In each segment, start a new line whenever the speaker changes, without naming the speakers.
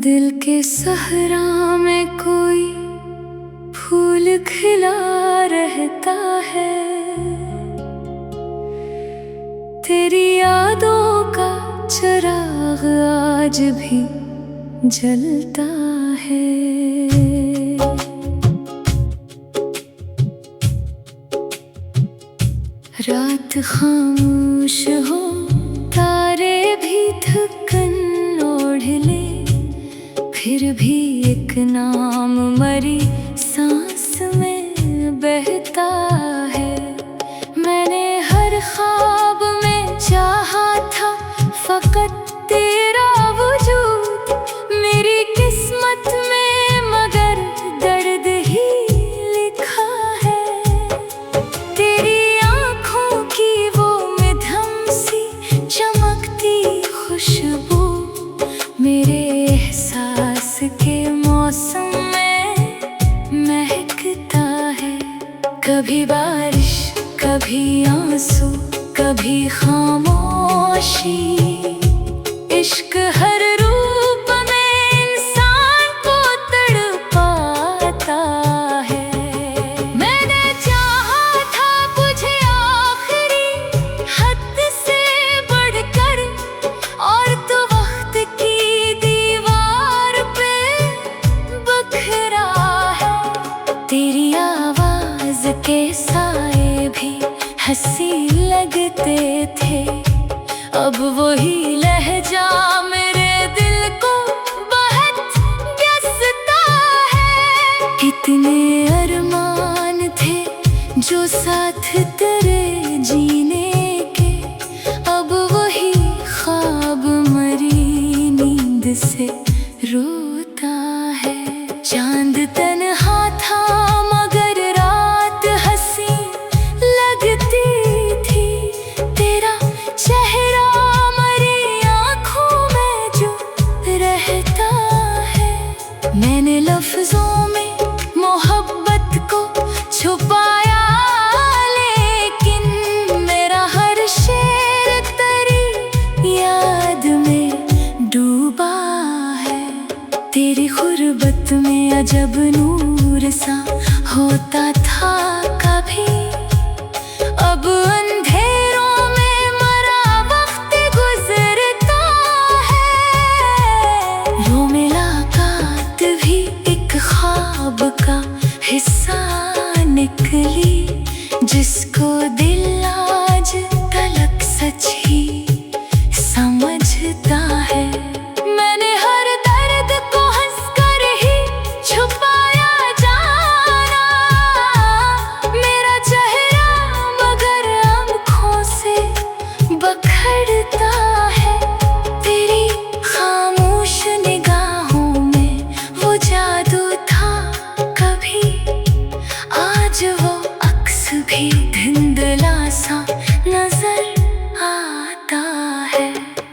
दिल के सहरा में कोई फूल खिला रहता है, तेरी यादों का चिराग आज भी जलता है। रात खामोश हो, तारे भी थकन ओढ़ ले, फिर भी एक नाम मरी सांस में बहता है। मैंने हर ख्वाब में चाहा था फकत तेरा वजूद, मेरी किस्मत में मगर दर्द ही लिखा है। तेरी आँखों की वो मध्यम सी चमकती खुशबू मेरे एहसास के मौसम में महकता है। कभी बारिश, कभी आंसू, कभी खामोशी, इश्क हर रूप में इंसान को तड़पाता है। मैंने चाहा था तुझे आखिरी हद से बढ़कर, और तो वक्त की दीवार पे बखरा है। तेरी आवाज के साए भी हंसी लगते थे, अब वही लहजा मेरे दिल को बहुत व्यसता है। कितने अरमान थे जो साथ तेरे जीने के, अब वही ख्वाब मरी नींद से रोता है। चांद तन्हा था मगर रात हंसी लगती थी, तेरा चेहरा मरी आँखों में जो रहता है। मैंने लफ्जों में मोहब्बत को छुपाया, लेकिन मेरा हर शेर तेरी याद में डूबा है। तेरी गुर्बत में अजब नूर सा होता था कभी, अब अंधेरों में मरा वक्त गुजरता है। वो मुलाकात भी एक ख्वाब का हिस्सा निकली, जिसको दिल आज तलक सच ही समझता है। मैंने हर दर्द को हंसकर ही छुपाया जाना, मेरा चेहरा मगर आँखों से बखरता है। तेरी खामोश निगाहों में वो जादू था कभी, आज वो अक्स भी धुंधला सा नजर आता है।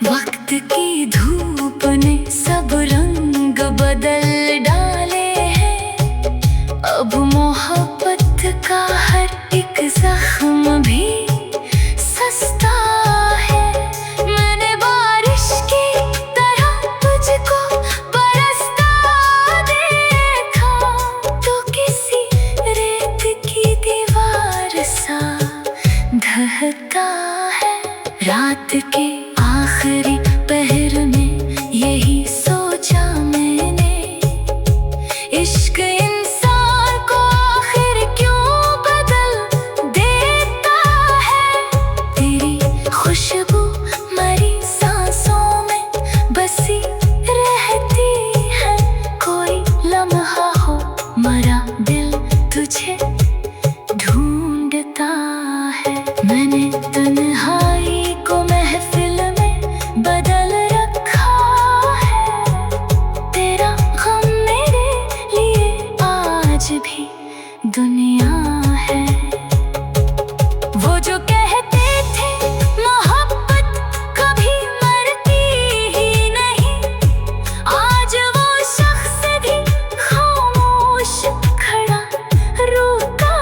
वक्त की धूप ने सब रंग बदल डाले हैं, अब मोहब्बत का हर एक जख्म भी सस्ता है। मैंने बारिश की तरह तुझको बरसता देखा, तो किसी रेत की दीवार सा ढहता है। रात के आखिरी पहर में यही सोचा मैंने, इश्क इंसान को आखिर क्यों बदल देता है। तेरी खुशबू मरी सांसों में बसी रहती है, कोई लम्हा हो मरा दिल तुझे ढूंढता है। मैंने तन्हाई को महफिल में बदल रखा है, तेरा गम मेरे लिए आज भी दुनिया है। वो जो कहते थे मोहब्बत कभी मरती ही नहीं, आज वो शख्स भी खामोश खड़ा रोता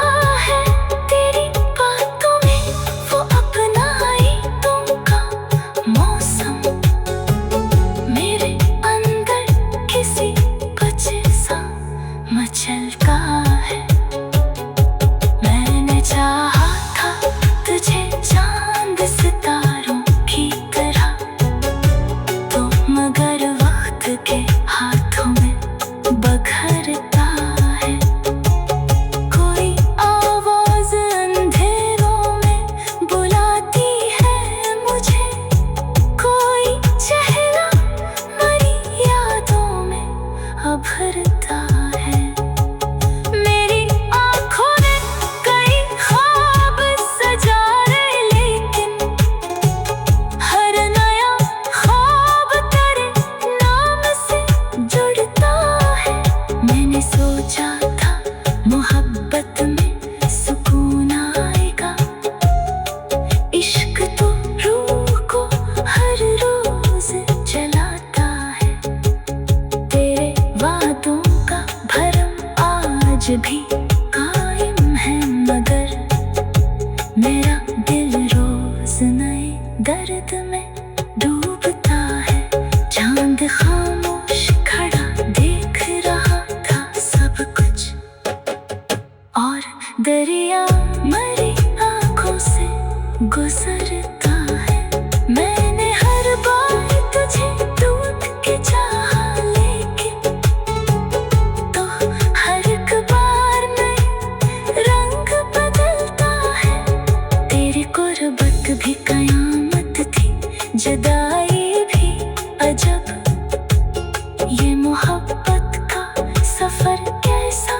है। तेरी बातों में वो अपनाई तुमका मौसम मेरे अंदर मोहब्बत में सुकून आएगा। इश्क तो रूह को हर रोज जलाता है। तेरे वादों का भरम आज भी कायम है, मगर मेरा दिल रोज नए दर्द में डूबता है। चांद खामोश खड़ा देख रहा था सब कुछ, और दरिया मरी आंखों से गुजरता है। मैंने हर बार तुझे टूट के चाहा, लेकिन तो हर एक बार नए रंग बदलता है। तेरी गुर्बत भी कयामत थी, जुदाई भी अजब। ये मोहब्बत का सफर कैसा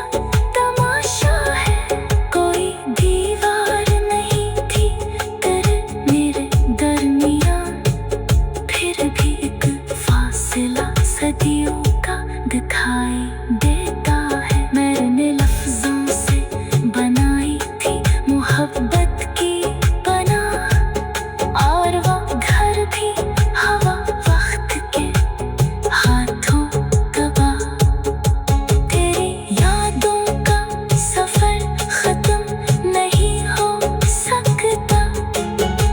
तमाशा है। कोई दीवार नहीं थी तेरे मेरे दरमियान, फिर भी एक फासला सदियों का दिखाई देता है। मैंने लफ्जों से बनाई थी मोहब्बत की पनाह, और वो घर भी हवा वक्त के हाथों दबा। तेरी यादों का सफर खत्म नहीं हो सकता।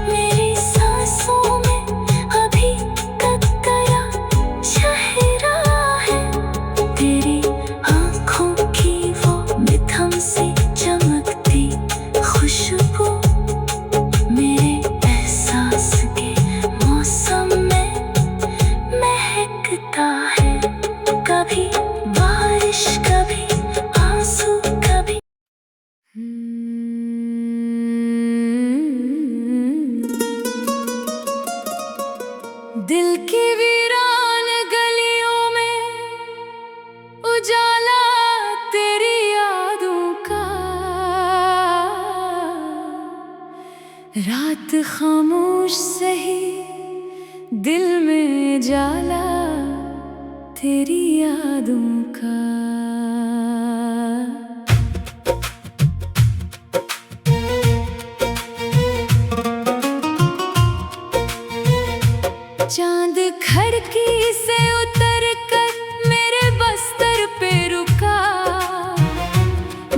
मेरी सांसों में अभी तक तेरा चेहरा है। तेरी आंखों की वो मिथम सी चमकती खुशबू मेरे एहसास के मौसम में महकता है। कभी बारिश, कभी आंसू, कभी दिल की वीरान गलियों में उजाला तेरी यादों का। रात खामोश सही, दिल में जाला तेरी यादों का। चांद खिड़की से उतर कर मेरे बस्तर पे रुका,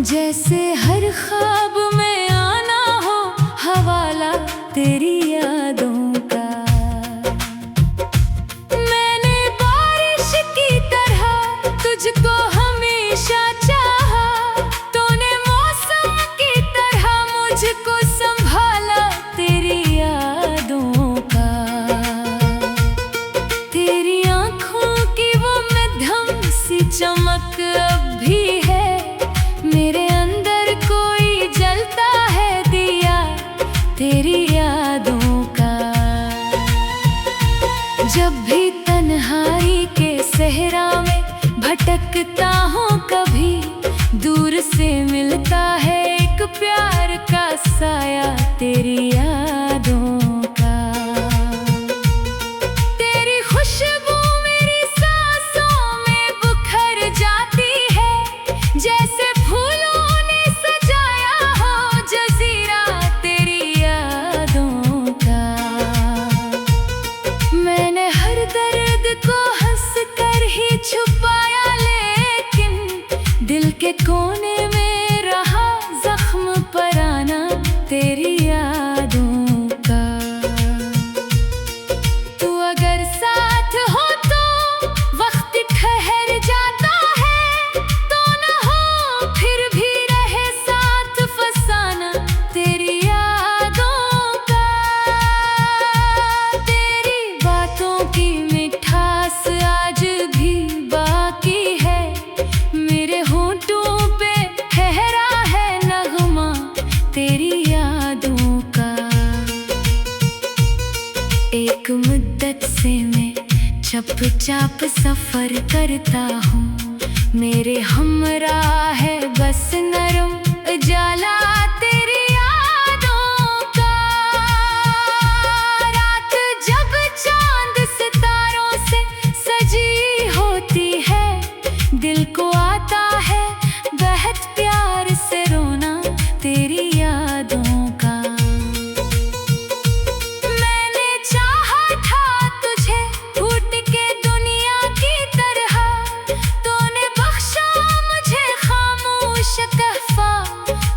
जैसे हर ख्वाब में आना हो हवाला तेरी यादों का। मैंने बारिश की तरह तुझको हमेशा चाहा, तूने मौसम की तरह मुझको संभाला तेरी यादों का। तेरी आंखों की वो मध्यम सी चमक अब भी है, मेरे अंदर कोई जलता है दिया तेरी यादों का। जब भी तन्हाई के सहरा में भटकता हूँ, कभी दूर से मिलता है एक प्यार का साया तेरी यादों का। तेरी खुशबू मेरी सांसों में बुखर जाती है, जैसे फूलों ने सजाया हो जजीरा तेरी यादों का। मैंने हर दर्द को हंस कर ही छुपाया, लेकिन दिल के कोने में रहा जख्म पराना तेरी यादों का। तू अगर साथ हो तो वक्त ठहर जाता है, तो न हो फिर भी रहे साथ फसाना तेरी यादों का। तेरी बातों की मिठास आज भी बाकी है, मेरे होठों पे ठहरा है नगमा तेरी यादों का। एक मुद्दत से मैं चुपचाप सफर करता हूँ, मेरे हमराह है बस नरम उजाला तेरी यादों का। रात जब चांद सितारों से सजी होती है, दिल को आता है बहुत प्यार से तहफा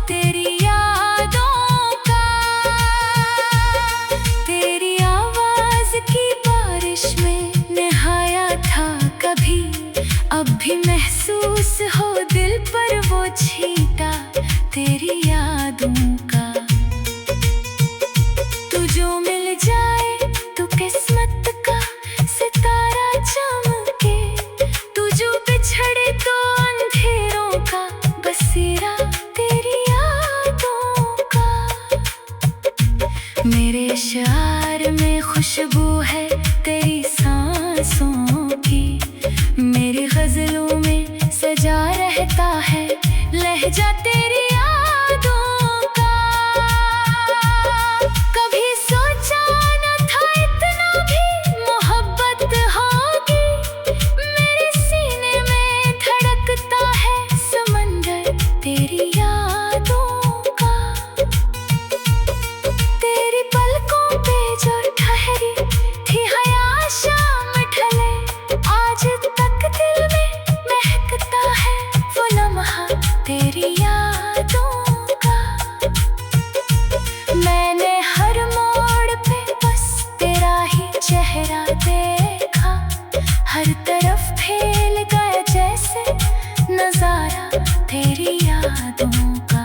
तेरी यादों का। तेरी आवाज की बारिश में नहाया था कभी, अब भी महसूस हो दिल पर वो छींटा तेरी यादों का। तू जो मिल जाए तो किस्मत का सितारा चमके, तू जो बिछड़े तो अंधेरों का बसेरा तेरी यादों का। मेरे शार में खुशबू है तेरी सांसों की, मेरी गजलों में सजा रहता है लहजा तेरी यादों का। कभी सोचा न था इतना भी मोहब्बत होगी, मेरे सीने में धड़कता है समंदर तेरी यादों का। तेरी पलकों पे जो ठहरी थी हया शाम ढले, आज तक दिल में महकता है वो लम्हा तेरी यादों का। मैंने हर मोड़ पे बस तेरा ही चेहरा देखा, हर तरफ फैल गया जैसे नजारा तेरी यादों का।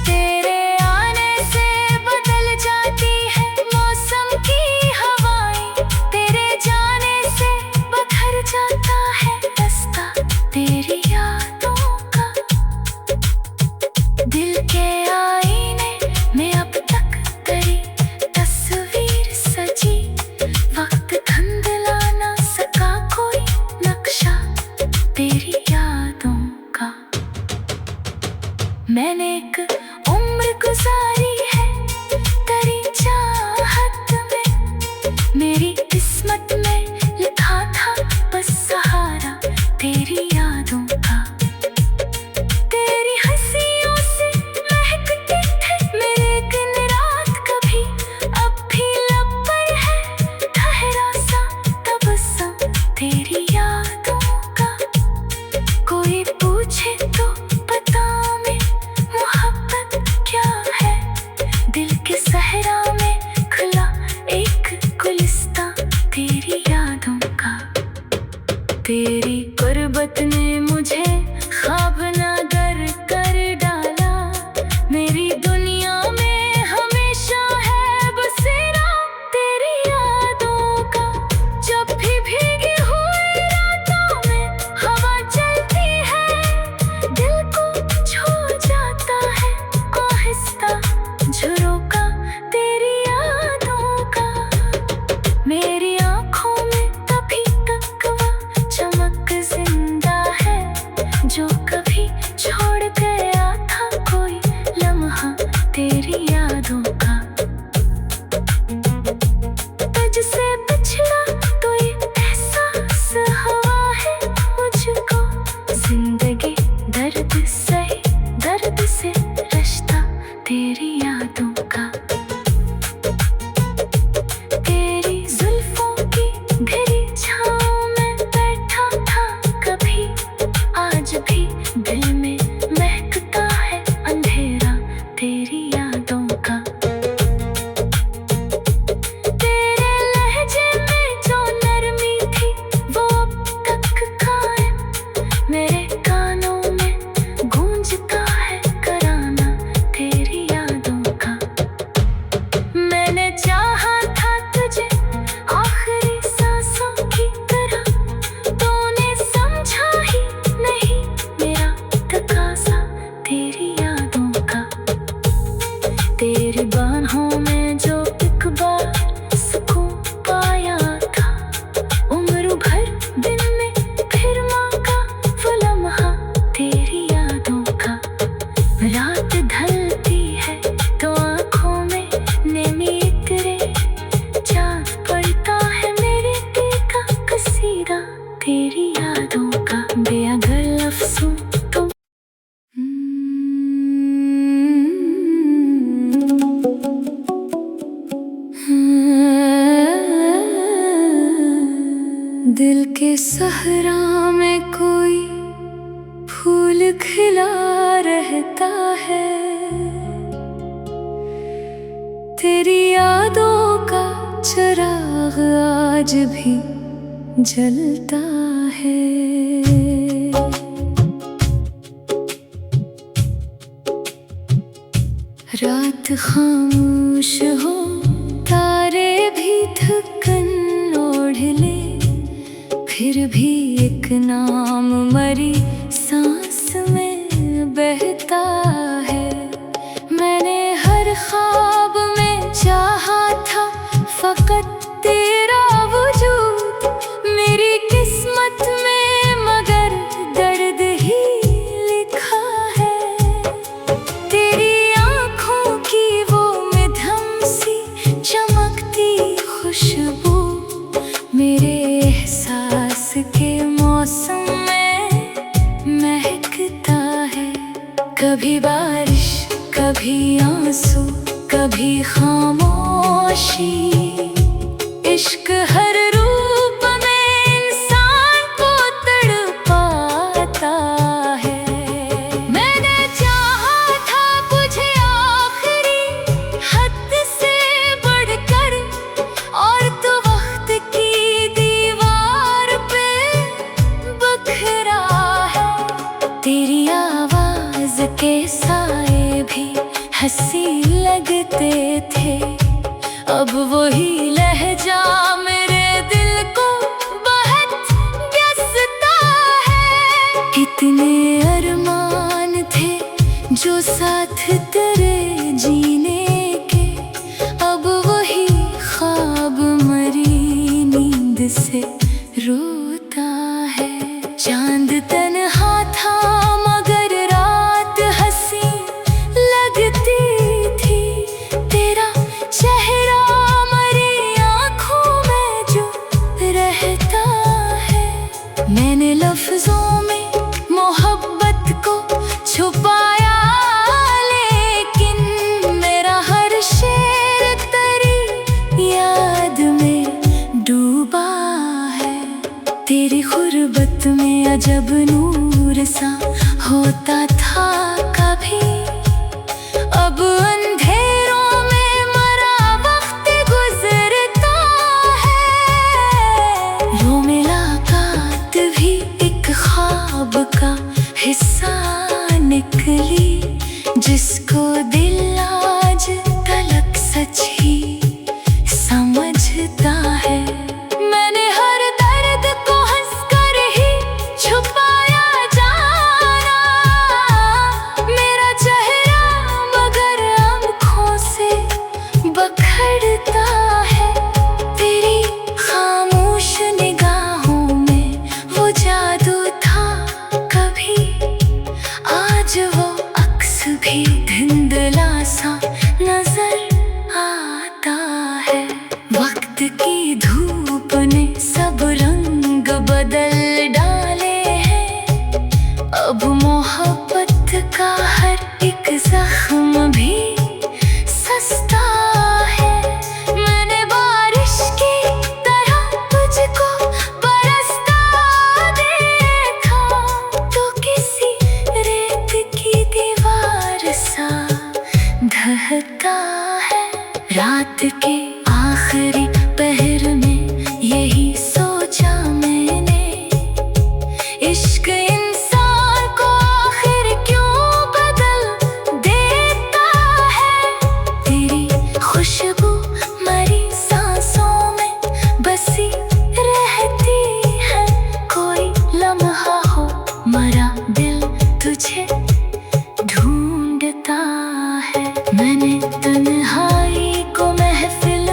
तेरे आने से बदल जाती है मौसम की हवाएं, तेरे जाने से बखर जाता है रास्ता तेरी यादों का। दिल के आईने में अब तक तेरी तस्वीर सजी, वक्त धुंधला ना सका कोई नक्शा तेरी यादों का। मैंने एक उम्र गुजारी है तेरी चाहत में, मेरी किस्मत में लिखा था बस सहारा तेरी यादों का। तेरी हंसियों से महकती थे मेरे दिन रात कभी, अब भी लब पर है ठहरा सा तबस्सुम तेरी यादों का। कोई पूछे तो बता मैं मोहब्बत क्या है, दिल के सहरा में खुला एक गुलिस्तां तेरी यादों का। तेरी गुर्बत ने मुझे ख्वाब नादर कर डाला, मेरी दुनिया में हमेशा है बसेरा तेरी यादों का। जब भी भीगी हुई रातों में हवा चलती है, दिल को छू जाता है आहिस्ता झरोका तेरी यादों का। मेरी आँखों में तभी तक वो चमक जिंदा है, जो कभी छोड़ गया था कोई लम्हा तेरी यादों का। तुझसे पिछड़ा तो ये एहसास हुआ है मुझको, जिंदगी दर्द सही दर्द से रिश्ता तेरी यादों का। तेरी जुल्फों की घिरी छाँव में बैठा था कभी, आज भी दिल में महकता है अंधेरा तेरी यादों का। तेरे लहजे में जो नरमी थी वो अब तक कायम, मेरे कानों में गूंजता है कराना तेरी यादों का। मैंने चाहा था तुझे आखिरी सांसों की तरह, तूने समझा ही नहीं मेरा तकाज़ा तेरी यादों का। तेरी बाहों में जो एक बार सुकून पाया था, उम्र भर दिल में फिर मांगा वो लम्हा तेरी यादों का। रात ढलती है तो आँखों में नमी उतरे, चाँद पड़ता है मेरे दिल का कसीदा तेरी यादों का। बेअगर लफ्ज़ों तो दिल के सहरा में कोई फूल खिला रहता है। तेरी यादों का चिराग आज भी जलता है। रात खामोश हो, तारे भी थकन ओढ़ ले, फिर भी एक नाम मरी सांस में बहता है। मैंने हर ख्वाब में चाहा था फकत तेरा वजूद, मेरी किस्मत में मगर दर्द ही लिखा है। तेरी आँखों की वो मध्यम सी चमकती खुशबू मेरे एहसास के मौसम में महकता है। कभी बारिश, कभी आंसू, कभी खामोशी, इश्क हर रूप में इंसान को तड़पाता है। मैंने चाहा था तुझे आखिरी हद से बढ़कर, और तो वक्त की दीवार पे बखरा है। तेरी आवाज के साए भी हंसी लगते थे, अब वही लहजा मेरे दिल को बहुत व्यसता है। कितने अरमान थे जो साथ तेरे जीने के, अब वही ख्वाब मरी नींद से रोता है। चांद तन्हा था मगर रात हंसी लगती थी, तेरा चेहरा मरी आँखों में जो रहता है। मैंने लफ्जों में मोहब्बत को छुपाया, लेकिन मेरा हर शेर तेरी याद में डूबा है। तेरी गुर्बत में अजब नूर सा होता था कभी, अब अंधेरों में मरा वक्त गुजरता है। वो मुलाकात भी एक ख्वाब का हिस्सा निकली, जिसको दिल आज तलक सच ही समझता है। मैंने हर दर्द को हंसकर ही छुपाया जाना, मेरा चेहरा मगर आँखों से बखरता है। तेरी खामोश निगाहों में वो जादू था कभी, आज वो अक्स भी धुंधला सा नजर आता है। वक्त की धूप ने सब रंग बदल डाले हैं, अब मोहब्बत का हर एक जख्म भी सस्ता है। मैंने बारिश की तरह तुझको बरसता देखा, तो किसी रेत की दीवार सा ढहता है। रात के आखिरी पहर में यही सोचा मैंने, इश्क इंसान को आखिर क्यों बदल देता है। तेरी खुशबू मरी सांसों में बसी रहती है, कोई लम्हा हो मरा दिल तुझे ढूंढता है। मैंने तन्हाई को महफिल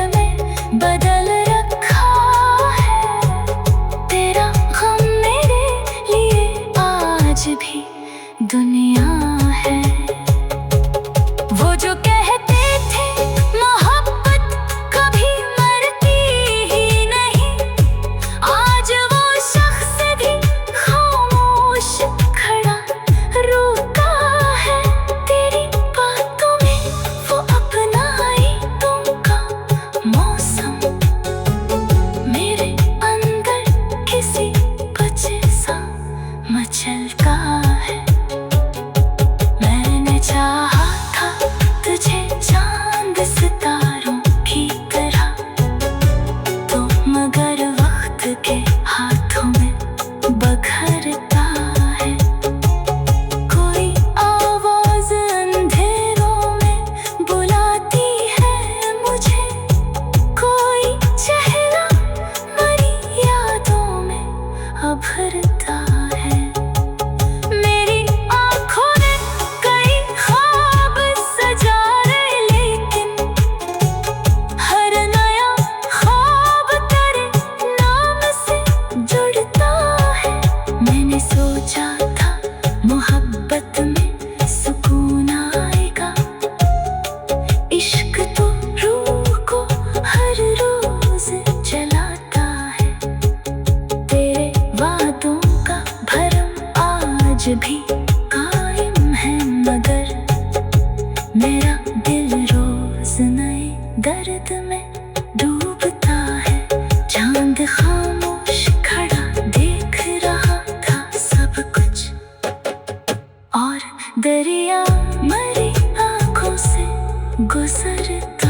दरिया मरी आँखों से गुजरता।